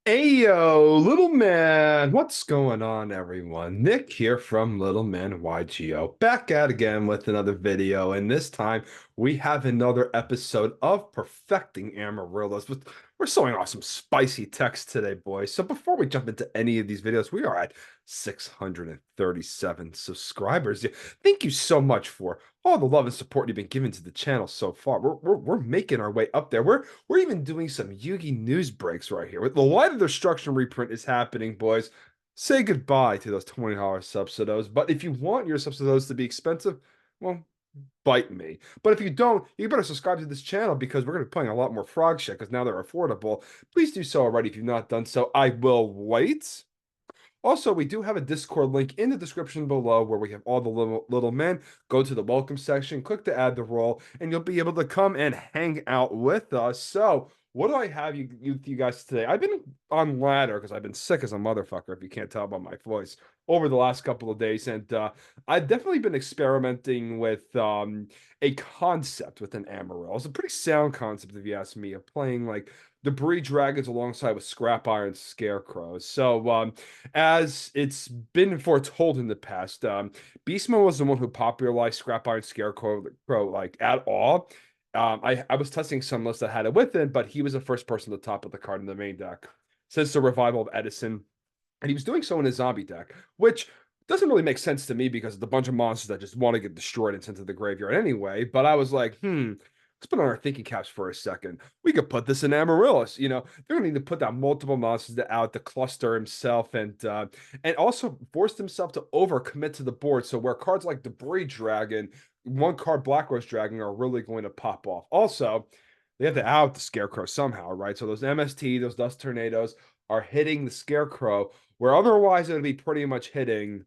Ayo, little man, what's going on, everyone? Nick here from Little Man YGO, back at again with another video, and this time we have another episode of Perfecting Amaryllis. We're showing off some spicy text today, boys. So before we jump into any of these videos, we are at 637 subscribers. Yeah, thank you so much for all the love and support you've been giving to the channel so far. We're making our way up there. We're even doing some Yugi news breaks right here. With the Light of Destruction reprint is happening, boys. Say goodbye to those $20 subsidies. But if you want your subsidies to be expensive, well, bite me. But if you don't, you better subscribe to this channel because we're going to be playing a lot more frog shit because now they're affordable. Please do so already if you've not done so. I will wait. Also, we do have a Discord link in the description below where we have all the little men. Go to the welcome section, click to add the role, and you'll be able to come and hang out with us. So, what do I have you guys today? I've been on ladder because I've been sick as a motherfucker, if you can't tell by my voice, over the last couple of days, and I've definitely been experimenting with a concept with an Amarillo. It's a pretty sound concept, if you ask me, of playing like debris dragons alongside with scrap iron scarecrows. So as it's been foretold in the past, Beastmo was the one who popularized Scrap Iron Scarecrow like at all. I was testing some lists that had it with it, but he was the first person to top of the card in the main deck since the revival of Edison, and he was doing so in his zombie deck, which doesn't really make sense to me because it's a bunch of monsters that just want to get destroyed and sent to the graveyard anyway. But I was like, let's put on our thinking caps for a second. We could put this in Amaryllis. They're gonna need to put down multiple monsters out to cluster himself and also force himself to overcommit to the board. So where cards like Debris Dragon, one card Black Rose Dragon are really going to pop off. Also, they have to out the Scarecrow somehow, right? So those MST, those Dust Tornadoes are hitting the Scarecrow, where otherwise it would be pretty much hitting,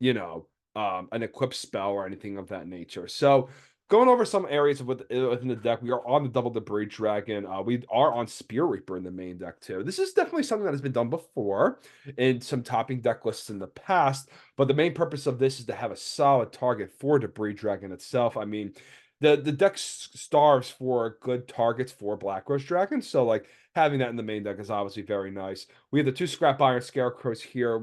an equip spell or anything of that nature. So going over some areas within the deck, we are on the Double Debris Dragon. We are on Spear Reaper in the main deck too. This is definitely something that has been done before in some topping deck lists in the past, but the main purpose of this is to have a solid target for Debris Dragon itself. I mean, the deck starves for good targets for Black Rose Dragon, so like having that in the main deck is obviously very nice. We have the two Scrap Iron Scarecrows here,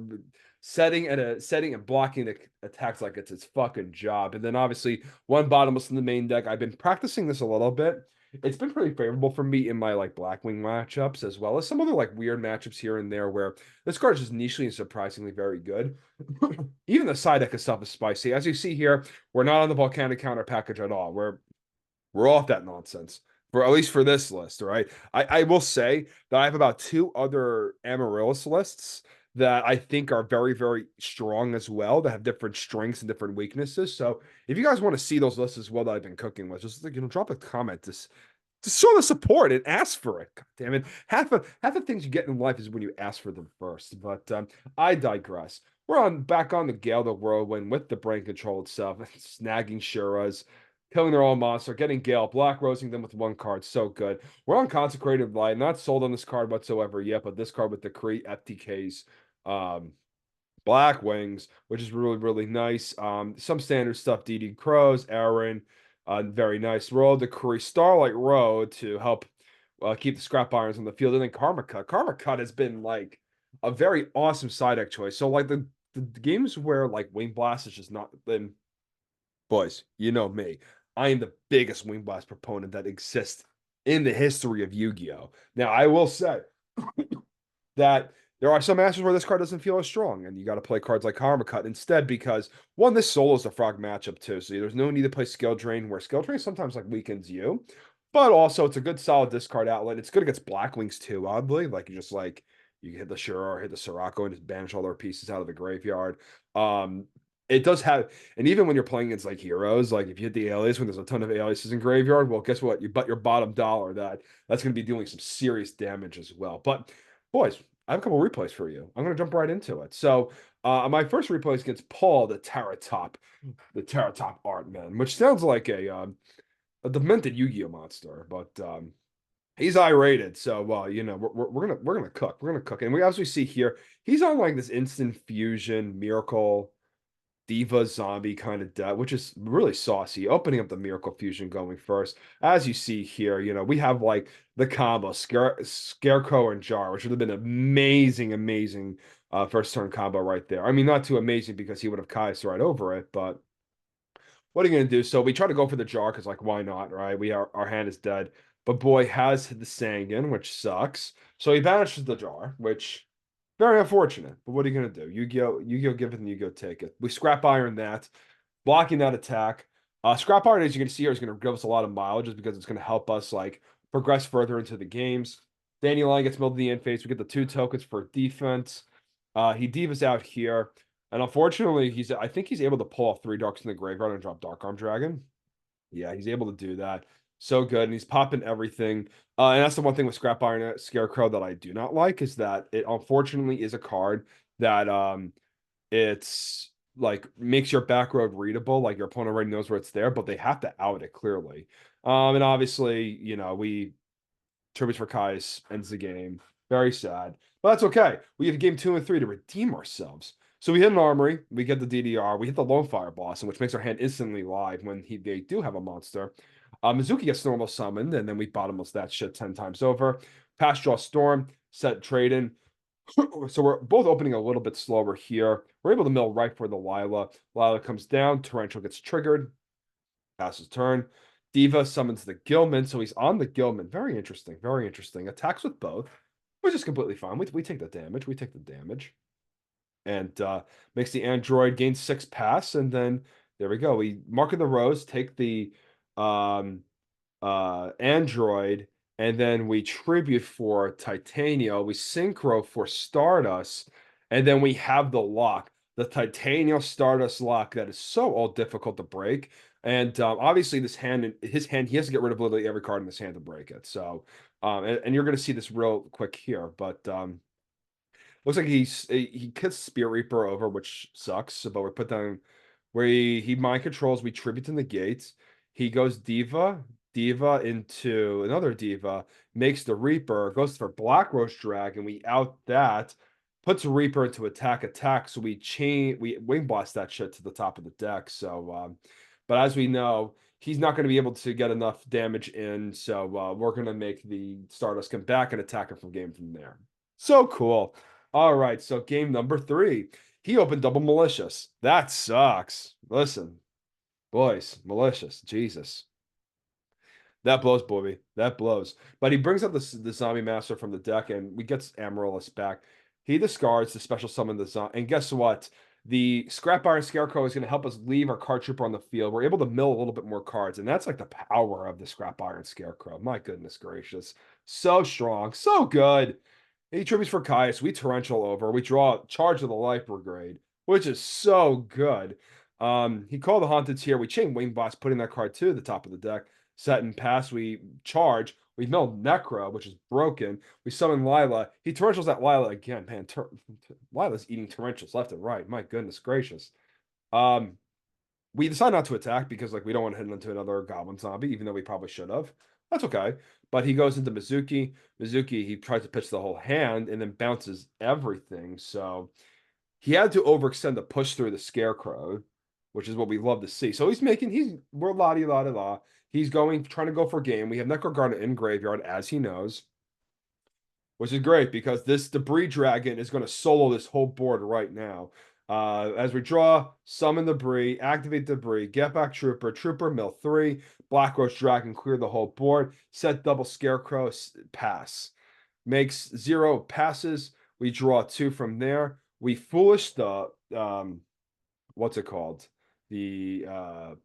setting and blocking the attacks like it's its fucking job. And then obviously one bottomless in the main deck. I've been practicing this a little bit. It's been pretty favorable for me in my like Blackwing matchups as well as some other like weird matchups here and there where this card is just nichely and surprisingly very good. Even the side deck itself is spicy. As you see here, we're not on the volcanic counter package at all. We're off that nonsense. For at least for this list, right? I will say that I have about two other Amaryllis lists that I think are very, very strong as well, that have different strengths and different weaknesses. So if you guys want to see those lists as well that I've been cooking with, just drop a comment. Just show the support and ask for it. God damn it. Half the things you get in life is when you ask for them first. But I digress. We're on back on the Gale the Whirlwind with the brain control itself, snagging Shuras, killing their own monster, getting Gale, Black Rosing them with one card. So good. We're on Consecrated Light, not sold on this card whatsoever yet, but this card with the Kree FTKs, um, Black Wings, which is really, really nice. Some standard stuff, DD Crows, Aaron, very nice. Roll the Kree Starlight Road to help keep the Scrap Irons on the field. And then Karma Cut. Karma Cut has been like a very awesome side deck choice. So like the games where like Wing Blast is just not then boys, you know me. I am the biggest Wing Blast proponent that exists in the history of Yu-Gi-Oh! Now, I will say that there are some masters where this card doesn't feel as strong, and you got to play cards like Karma Cut instead because one, this solo is a frog matchup too, so there's no need to play Skill Drain, where Skill Drain sometimes like weakens you, but also it's a good solid discard outlet. It's good against Blackwings too, oddly. Like you hit the Shura or hit the Sirocco and just banish all their pieces out of the graveyard. It does have, and even when you're playing against like heroes, like if you hit the alias when there's a ton of aliases in graveyard, well, guess what? You bet your bottom dollar that's going to be doing some serious damage as well. But boys, I have a couple replays for you. I'm going to jump right into it. So, my first replay is against Paul, the Terra Top Art Man, which sounds like a demented Yu-Gi-Oh monster, but he's I-rated. So, we're gonna cook. We're gonna cook, and we obviously see here he's on like this instant fusion miracle Diva Zombie kind of deck, which is really saucy. Opening up the Miracle Fusion going first. As you see here, we have like the combo Scarecrow and Jar, which would have been amazing, amazing first turn combo right there. I mean, not too amazing because he would have Kai'd right over it, but what are you gonna do? So we try to go for the Jar because like why not, right? Our hand is dead. But boy has the Sangan, which sucks. So he banishes the Jar, which very unfortunate. But what are you gonna do? Yu-Gi-Oh give it and Yu-Gi-Oh take it. We scrap iron that, blocking that attack. Scrap iron, as you can see here, is gonna give us a lot of mileage just because it's gonna help us like progress further into the games. Dandelion gets milled in the end phase. We get the 2 tokens for defense. He divas out here. And unfortunately, I think he's able to pull off 3 darks in the graveyard and drop Dark Arm Dragon. Yeah, he's able to do that. So good. And he's popping everything. And that's the one thing with Scrap Iron Scarecrow that I do not like is that it unfortunately is a card that it's like makes your back road readable. Like your opponent already knows where it's there, but they have to out it clearly. And obviously, we Tributes for Kai's ends the game. Very sad. But that's okay. We have game 2 and 3 to redeem ourselves. So we hit an armory, we get the DDR, we hit the Lone Fire Blossom, which makes our hand instantly live when they do have a monster. Mizuki gets normal summoned, and then we bottomless that shit 10 times over. Pass draw Storm, set trade in. So we're both opening a little bit slower here. We're able to mill right for the Lila. Lila comes down, Torrential gets triggered, passes turn. Diva summons the Gilman, so he's on the Gilman. Very interesting, very interesting. Attacks with both, which is completely fine. We take the damage. We take the damage. And makes the android gain 6 pass, and then there we go. We mark in the rows, take the android, and then we tribute for Titania. We synchro for Stardust, and then we have the lock, the Titania Stardust lock that is so all difficult to break. And obviously, his hand, he has to get rid of literally every card in his hand to break it. So, and you're going to see this real quick here, but looks like he kicks Spear Reaper over, which sucks. But we put down where he mind controls. We tribute to negate. He goes Diva into another Diva, makes the Reaper, goes for Black Roach Dragon. We out that, puts Reaper into attack. So we wing blast that shit to the top of the deck. So, but as we know, he's not going to be able to get enough damage in. So we're going to make the Stardust come back and attack him from there. So cool. All right, so game number 3. He opened double malicious. That sucks. Listen, boys, malicious. Jesus. That blows, Bobby. That blows. But he brings up the zombie master from the deck, and we get Amaryllis back. He discards the special summon the zombie. And guess what? The Scrap Iron Scarecrow is going to help us leave our card trooper on the field. We're able to mill a little bit more cards, and that's like the power of the Scrap Iron Scarecrow. My goodness gracious. So strong. So good. He tributes for Caius. We torrential over. We draw Charge of the Life Brigade, which is so good. He called the Haunted here. We chain Wing Boss, putting that card to the top of the deck. Set and pass. We charge. We mill Necro, which is broken. We summon Lila. He torrentials at Lila again. Man, Lila's eating torrentials left and right. My goodness gracious. We decide not to attack because like we don't want to hit into another Goblin Zombie, even though we probably should have. That's okay. But he goes into Mizuki. Mizuki, he tries to pitch the whole hand and then bounces everything. So he had to overextend to push through the Scarecrow, which is what we love to see. So we're la-di-la-di-la. He's trying to go for game. We have Necrogarden in graveyard, as he knows, which is great because this Debris Dragon is going to solo this whole board right now. As we draw, summon Debris, activate Debris, get back Trooper, mill 3, Black Roach Dragon, clear the whole board, set double Scarecrow, pass. Makes 0 passes. We draw 2 from there. We foolish the, what's it called? The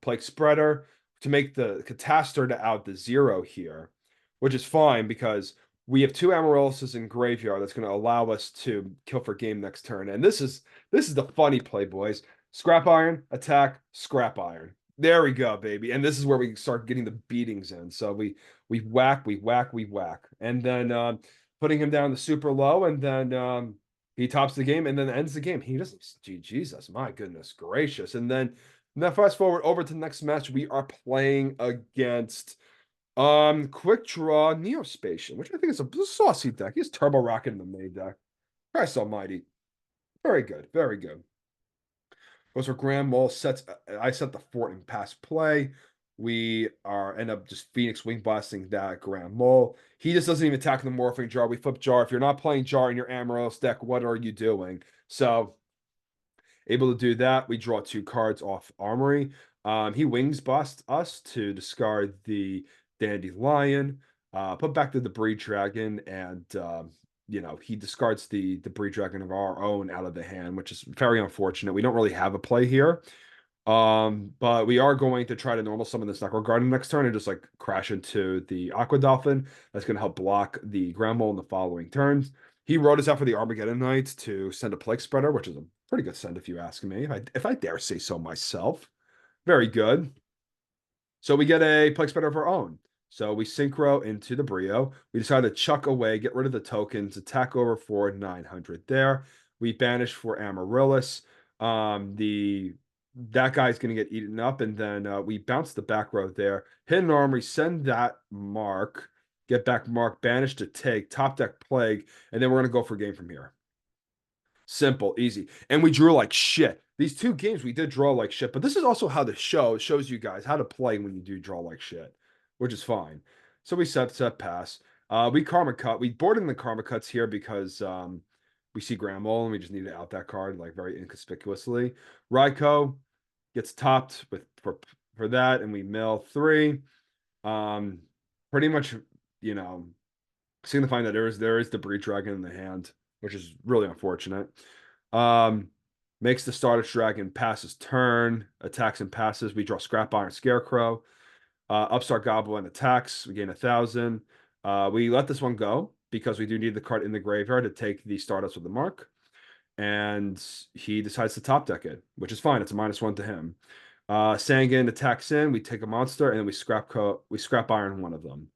Plague Spreader to make the Catastor to out the 0 here, which is fine because we have 2 Amaryllis in graveyard that's going to allow us to kill for game next turn. And this is the funny play, boys. Scrap Iron, attack, Scrap Iron. There we go, baby. And this is where we start getting the beatings in. So we whack, and then putting him down to super low, and then he tops the game and then ends the game. He doesn't. Jesus, my goodness gracious. And then now fast forward over to the next match. We are playing against Quickdraw Neospatial, which I think is a saucy deck. He's Turbo Rocket in the main deck. Christ almighty. Very good, very good. goes for Grand Mole, sets I set the fort and pass play. We are end up just Phoenix Wing blasting that Grand Mole. He just doesn't even attack the Morphing Jar. We flip Jar. If you're not playing Jar in your Amaryllis deck, what are you doing? So able to do that. We draw 2 cards off Armory. He wings bust us to discard the Dandelion, put back the Debris Dragon, and he discards the Debris Dragon of our own out of the hand, which is very unfortunate. We don't really have a play here. But we are going to try to normal summon this Necro Garden next turn and just like crash into the Aqua Dolphin. That's going to help block the Ground Mole in the following turns. He wrote us out for the Armageddon Knights to send a Plague Spreader, which is a pretty good send if you ask me, if I dare say so myself. Very good. So we get a Plague Spreader of our own. So we synchro into the Brio. We decide to chuck away, get rid of the tokens, attack over for 900 there. We banish for Amaryllis. The that guy's going to get eaten up, and then we bounce the back row there. Hidden Armory, send that Mark, get back Mark, banish to take, top deck Plague, and then we're going to go for game from here. Simple, easy. And we drew like shit. These 2 games we did draw like shit, but this is also how the show shows you guys how to play when you do draw like shit, which is fine. So we set pass. We karma cut. We board in the karma cuts here because we see Grand Mole and we just need to out that card like very inconspicuously. Raiko gets topped with for that, and we mill 3. Pretty much, you know, signifying that there is Debris Dragon in the hand, which is really unfortunate. Makes the Stardust Dragon pass his turn, attacks and passes. We draw Scrap Iron Scarecrow. Upstart Goblin attacks. We gain 1,000. We let this one go because we do need the card in the graveyard to take the Stardust with the mark. And he decides to top deck it, which is fine. It's a -1 to him. Sangan attacks in. We take a monster, and then we scrap iron one of them.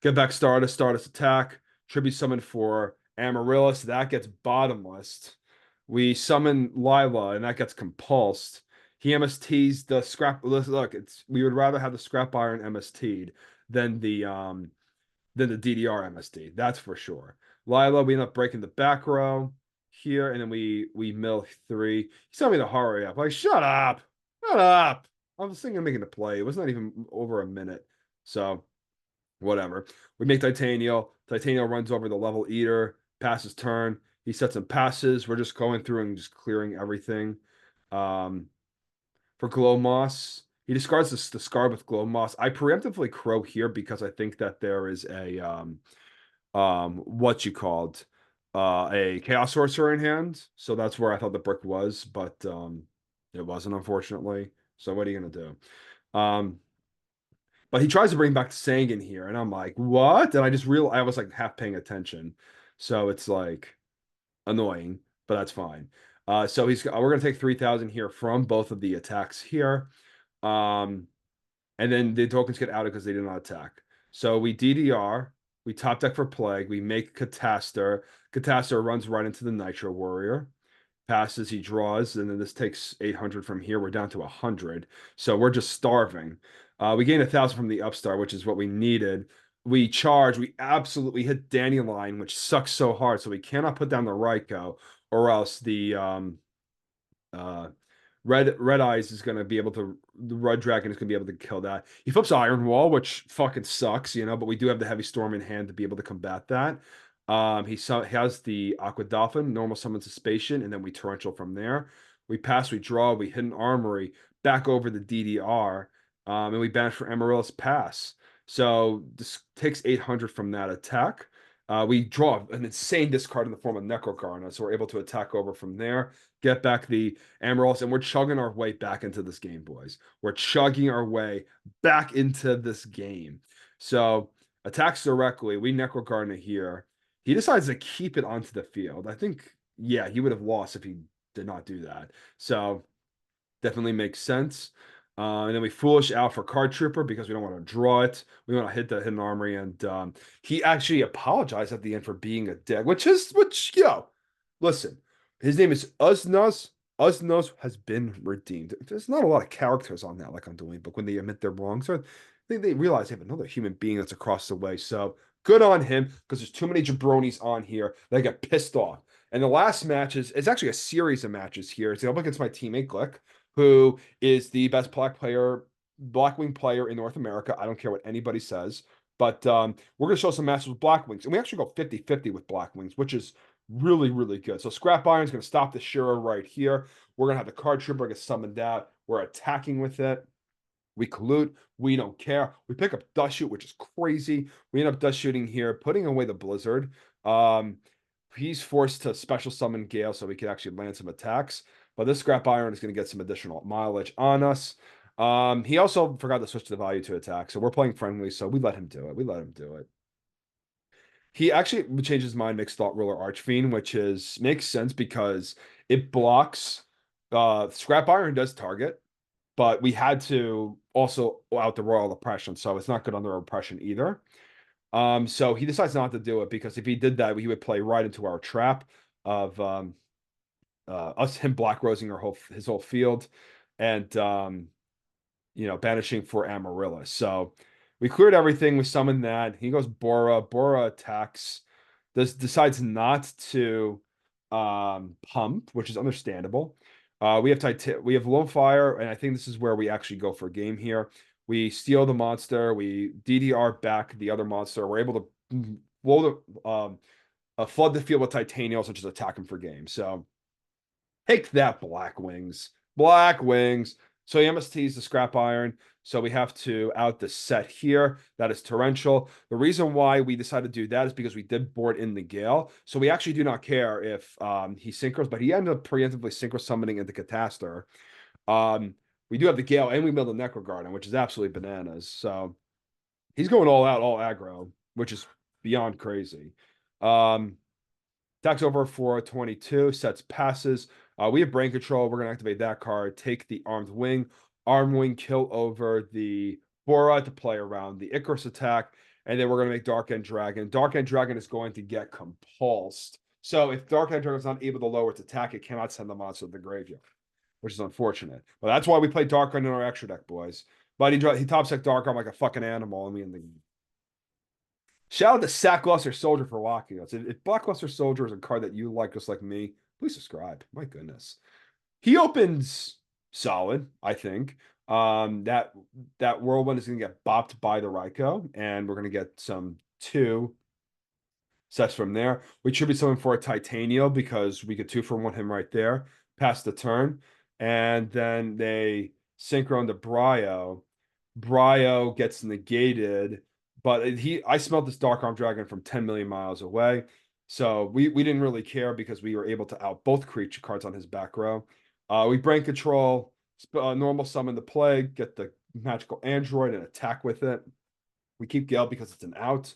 Get back Stardust attack. Tribute summon for Amaryllis. That gets bottomless. We summon Lila, and that gets compulsed. He MSTs the scrap. Look, we would rather have the scrap iron MST'd than the DDR MST. That's for sure. Lila, we end up breaking the back row here, and then we mill 3. He's telling me to hurry up. Like, shut up. Shut up. I was thinking of making a play. It was not even over a minute. So whatever. We make Titanial. Titanial runs over the Level Eater, passes turn. He sets some passes. We're just going through and just clearing everything. For Glow Moss, he discards the Scarab with Glow Moss. I preemptively crow here because I think that there is a what you called a Chaos Sorcerer in hand. So that's where I thought the brick was, but it wasn't, unfortunately. So what are you gonna do? But he tries to bring back Sangan here, and I'm like, what? And I was like half paying attention. So it's like annoying, but that's fine. So we're gonna take 3,000 here from both of the attacks here. And then the tokens get outed because they did not attack. So we DDR, we top deck for Plague, we make Catastor. Catastor runs right into the Nitro Warrior. Passes, he draws, and then this takes 800 from here. We're down to 100. So we're just starving. We gain 1,000 from the Upstart, which is what we needed. We charge, we absolutely hit Dandelion, which sucks so hard. So we cannot put down the Raiko, or else the Red Eyes is going to be able to, the Red Dragon is going to be able to kill that. He flips Iron Wall, which fucking sucks, but we do have the Heavy Storm in hand to be able to combat that. He has the Aqua Dolphin, normal summons a Spacian, and then we Torrential from there. We pass, we draw, we hit an Armory, back over the DDR, and we banish for Amaryllis pass. So this takes 800 from that attack. We draw an insane discard in the form of Necrocarna, so we're able to attack over from there, get back the Amaryllis, and we're chugging our way back into this game, boys. We're chugging our way back into this game. So attacks directly. We Necrocarna here. He decides to keep it onto the field. I think, yeah, he would have lost if he did not do that. So definitely makes sense. And then we Foolish out for Card Trooper because we don't want to draw it. We want to hit the Hidden Armory, and he actually apologized at the end for being a dick, which, listen, his name is Uznuz. Uznuz has been redeemed. There's not a lot of characters on that, like on Dueling Book, when they admit they're wrong. So I think they realize they have another human being that's across the way. So good on him, because there's too many jabronis on here that get pissed off. And the last match is actually a series of matches here. It's up against my teammate Glick, who is the best Blackwing player in North America. I don't care what anybody says. But we're going to show some matches with Blackwings. And we actually go 50-50 with Blackwings, which is really, really good. So Scrap Iron's going to stop the Shiro right here. We're going to have the Card Trooper get summoned out. We're attacking with it. We collude. We don't care. We pick up Dust Shoot, which is crazy. We end up Dust Shooting here, putting away the Blizzard. Um, he's forced to special summon Gale so we can actually land some attacks. But this Scrap Iron is going to get some additional mileage on us. He also forgot to switch the value to attack. So we're playing friendly, so we let him do it. We let him do it. He actually changed his mind, makes Thought Ruler Archfiend, which is makes sense because it blocks. Scrap Iron does target, but we had to also out the Royal Oppression, so it's not good under oppression either. So he decides not to do it because if he did that, he would play right into our trap of him black rosing his whole field, and banishing for Amaryllis. So we cleared everything. We summoned that. He goes Bora. Bora attacks. Decides not to pump, which is understandable. We have Lone Fire, and I think this is where we actually go for a game here. We steal the monster. We DDR back the other monster. We're able to blow flood the field with Titanials, which is attack him for game. So take that, Blackwings. Blackwings. So he MSTs the Scrap Iron. So we have to out the set here. That is Torrential. The reason why we decided to do that is because we did board in the Gale. So we actually do not care if he synchros, but he ended up preemptively synchro summoning into Catastor. We do have the Gale, and we build a Necro Garden, which is absolutely bananas. So he's going all out, all aggro, which is beyond crazy. Attacks over for 22, sets passes. We have brain control. We're going to activate that card, take the armed wing. Armed wing, kill over the Bora to play around the Icarus attack. And then we're going to make Dark End Dragon. Dark End Dragon is going to get compulsed. So if Dark End Dragon is not able to lower its attack, it cannot send the monster to the graveyard, which is unfortunate. But that's why we play Dark End in our extra deck, boys. But he top deck Dark Arm like a fucking animal. I mean, shout out to Sackluster Soldier for walking us. If Blockbuster Soldier is a card that you like just like me, please subscribe. My goodness. He opens solid, I think. That Whirlwind is gonna get bopped by the Raikou, and we're gonna get some 2 sets from there. We should be something for a Titanium because we could 2 for 1 him right there, pass the turn, and then they synchro into Bryo. Bryo gets negated, but I smelled this Dark Arm Dragon from 10 million miles away. So we didn't really care because we were able to out both creature cards on his back row. We brain control, normal summon the Plague, get the magical android and attack with it. We keep Gale because it's an out.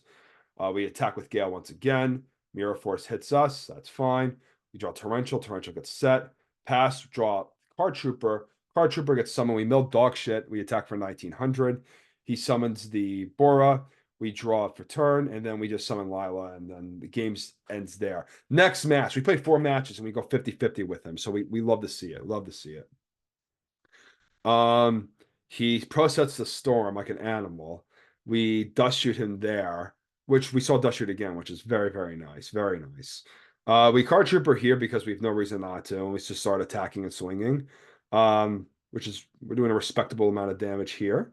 We attack with Gale once again. Mirror Force hits us. That's fine. We draw Torrential. Torrential gets set. Pass. Draw Card Trooper. Card Trooper gets summoned. We mill dog shit. We attack for 1900. He summons the Bora. We draw for turn, and then we just summon Lila, and then the game ends there. Next match. We play 4 matches, and we go 50-50 with him. So we love to see it. Love to see it. He pro-sets the Storm like an animal. We dust shoot him there, which we saw dust shoot again, which is very, very nice. Very nice. We card trooper here because we have no reason not to, and we just start attacking and swinging. Which is we're doing a respectable amount of damage here.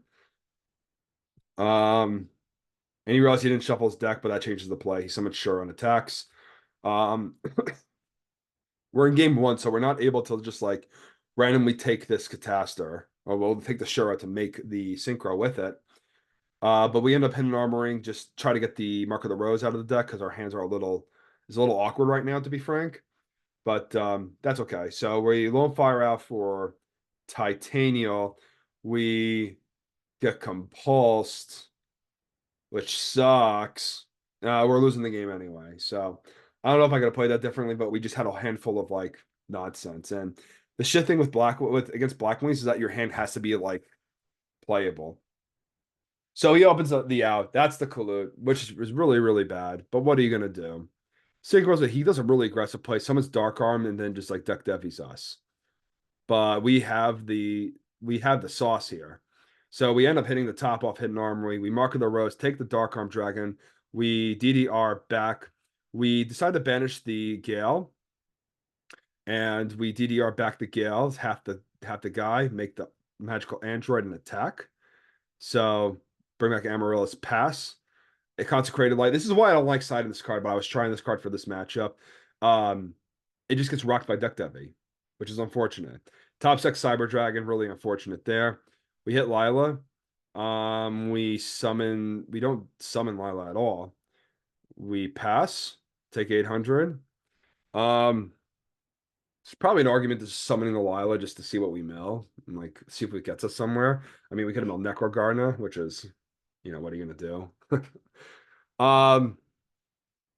And he realized he didn't shuffle his deck, but that changes the play. He summoned Sure on attacks. We're in game 1, so we're not able to just like randomly take this Catastor, or we'll take the Shura to make the synchro with it. But we end up hitting armoring, just try to get the Mark of the Rose out of the deck because our hands are it's a little awkward right now, to be frank. But that's okay. So we Lone Fire out for Titanial. We get compulsed, which sucks. We're losing the game anyway. So I don't know if I could have played that differently, but we just had a handful of like nonsense. And the shit thing with against Blackwings is that your hand has to be like playable. So he opens up the out. That's the collude, which is really, really bad. But what are you gonna do? Synchros, he does a really aggressive play. Someone's Dark Arm and then just like deck devies us. But we have the sauce here. So we end up hitting the top off Hidden Armory. We mark the Rose, take the Dark Arm Dragon. We DDR back. We decide to banish the Gale. and we DDR back the Gales, half the guy, make the magical android an attack. So bring back Amaryllis pass. A consecrated light. This is why I don't like siding this card, but I was trying this card for this matchup. Um, it just gets rocked by deck Devi, which is unfortunate. Top Sec Cyber Dragon, really unfortunate there. We hit Lila. We don't summon Lila at all. We pass, take 800. Um, it's probably an argument to summoning the Lila just to see what we mill and like see if it gets us somewhere. I mean, we could have milled Necro Gardener, which is, what are you gonna do? Um,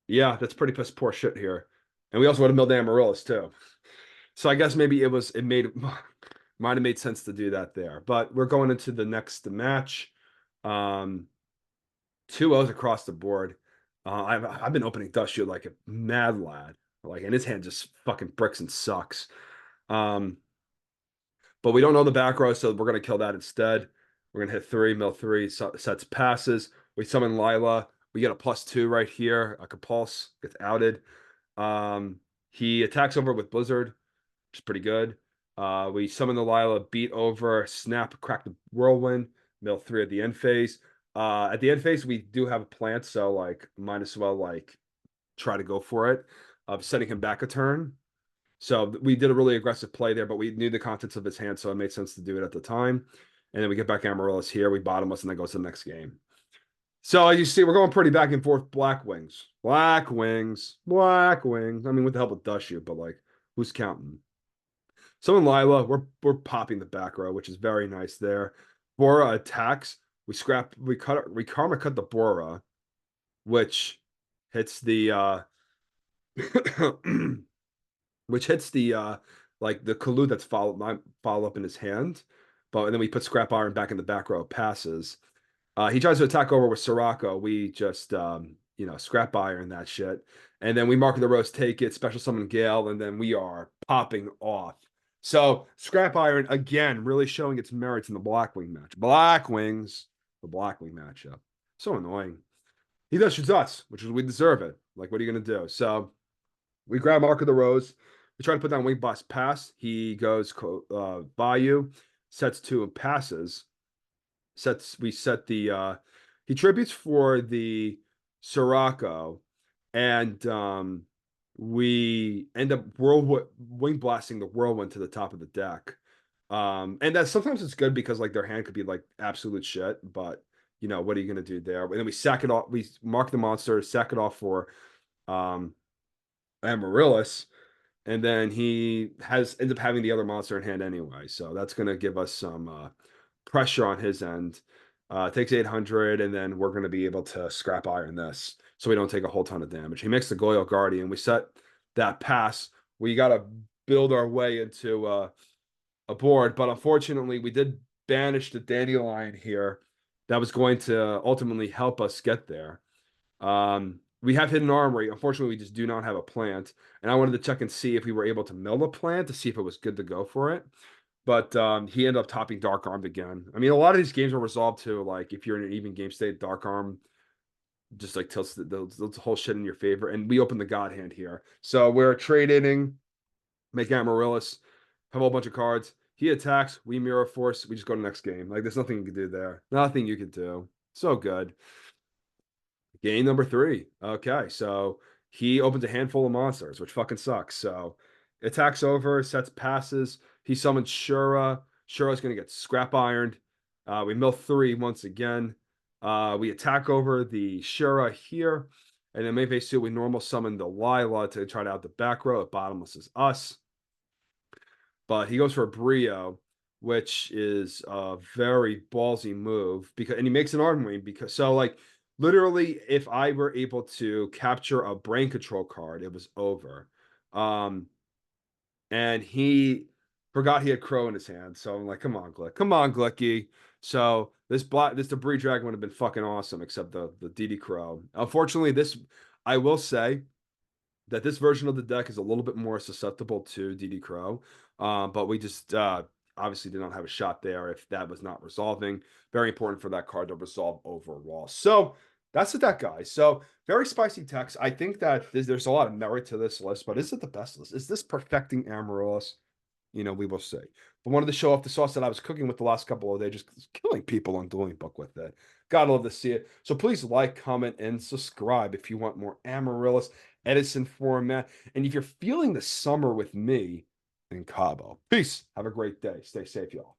yeah, that's pretty piss poor shit here. And we also would have milled Amaryllis too. So I guess maybe might have made sense to do that there. But we're going into the next match. Um, 2-0s across the board. I've been opening Dust Shield like a mad lad. Like, and his hand just fucking bricks and sucks. Um, but we don't know the back row, so we're gonna kill that instead. We're gonna hit 3, mill 3, sets passes. We summon Lila. We get a +2 right here. A Compulse gets outed. He attacks over with Blizzard, which is pretty good. We summon the Lila, beat over, snap, crack the Whirlwind, mill 3 at the end phase. At the end phase, we do have a plant, so like might as well like try to go for it. Of sending him back a turn. So we did a really aggressive play there, but we knew the contents of his hand, so it made sense to do it at the time. And then we get back Amaryllis here, we bottomless, and then goes to the next game. So as you see, we're going pretty back and forth. Blackwings, Blackwings, Blackwings. I mean, with the help of Dushu, but like, who's counting? So in Lila, we're popping the back row, which is very nice there. Bora attacks. We karma cut the Bora, which hits the which hits the like the Kalu that's follow up in his hand. But and then we put Scrap Iron back in the back row, passes. He tries to attack over with Sirocco. We just Scrap Iron that shit. And then we mark the roast, take it, special summon Gale, and then we are popping off. So Scrap Iron again really showing its merits in the Blackwing match. Blackwings, the Blackwing matchup. So annoying. He does shoots us, which is we deserve it. Like, what are you gonna do? So we grab Mark of the Rose. We try to put down Wing Boss pass. He goes Bayou, sets 2 and passes. We set the he tributes for the Sirocco, and we end up wing blasting the Whirlwind to the top of the deck. And that sometimes it's good because like their hand could be like absolute shit, but what are you gonna do there? And then we sack it off, we mark the monster, sack it off for Amaryllis, and then he ends up having the other monster in hand anyway. So that's gonna give us some pressure on his end. Takes 800, and then we're gonna be able to scrap iron this, so we don't take a whole ton of damage. He makes the Goyle Guardian. We set that pass. We gotta build our way into a board, but unfortunately, we did banish the Dandelion here. That was going to ultimately help us get there. We have Hidden Armory. Unfortunately, we just do not have a plant. And I wanted to check and see if we were able to mill a plant to see if it was good to go for it. But he ended up topping Dark Armed again. I mean, a lot of these games are resolved to like if you're in an even game state, Dark Arm just like tilts the whole shit in your favor. And we open the God Hand here. So we're trading, make Amaryllis, have a whole bunch of cards. He attacks, we Mirror Force, we just go to the next game. Like there's nothing you can do there. Nothing you can do. So good. Game number 3. Okay, so he opens a handful of monsters, which fucking sucks. So attacks over, sets passes. He summons Shura. Shura's gonna get scrap ironed. We mill 3 once again. We attack over the Shura here. And then Mayface Suit, we normal summon the Lila to try to out the back row. At bottomless is us. But he goes for a Brio, which is a very ballsy move and he makes an arm wing because so like literally if I were able to capture a brain control card, it was over. And he forgot he had Crow in his hand. So I'm like, come on, Glick. Come on, Glicky. So this Debris Dragon would have been fucking awesome, except the DD Crow. Unfortunately, I will say that this version of the deck is a little bit more susceptible to DD Crow. But we just obviously did not have a shot there if that was not resolving. Very important for that card to resolve overall. So That's what that guy. So very spicy text. I think that there's a lot of merit to this list, but is it the best list? Is this perfecting Amaryllis? We will see. But wanted to show off the sauce that I was cooking with the last couple of days, just killing people on Dueling Book with it. Gotta love to see it. So please like, comment, and subscribe if you want more Amaryllis Edison format. And if you're feeling the summer with me in Cabo. Peace. Have a great day. Stay safe, y'all.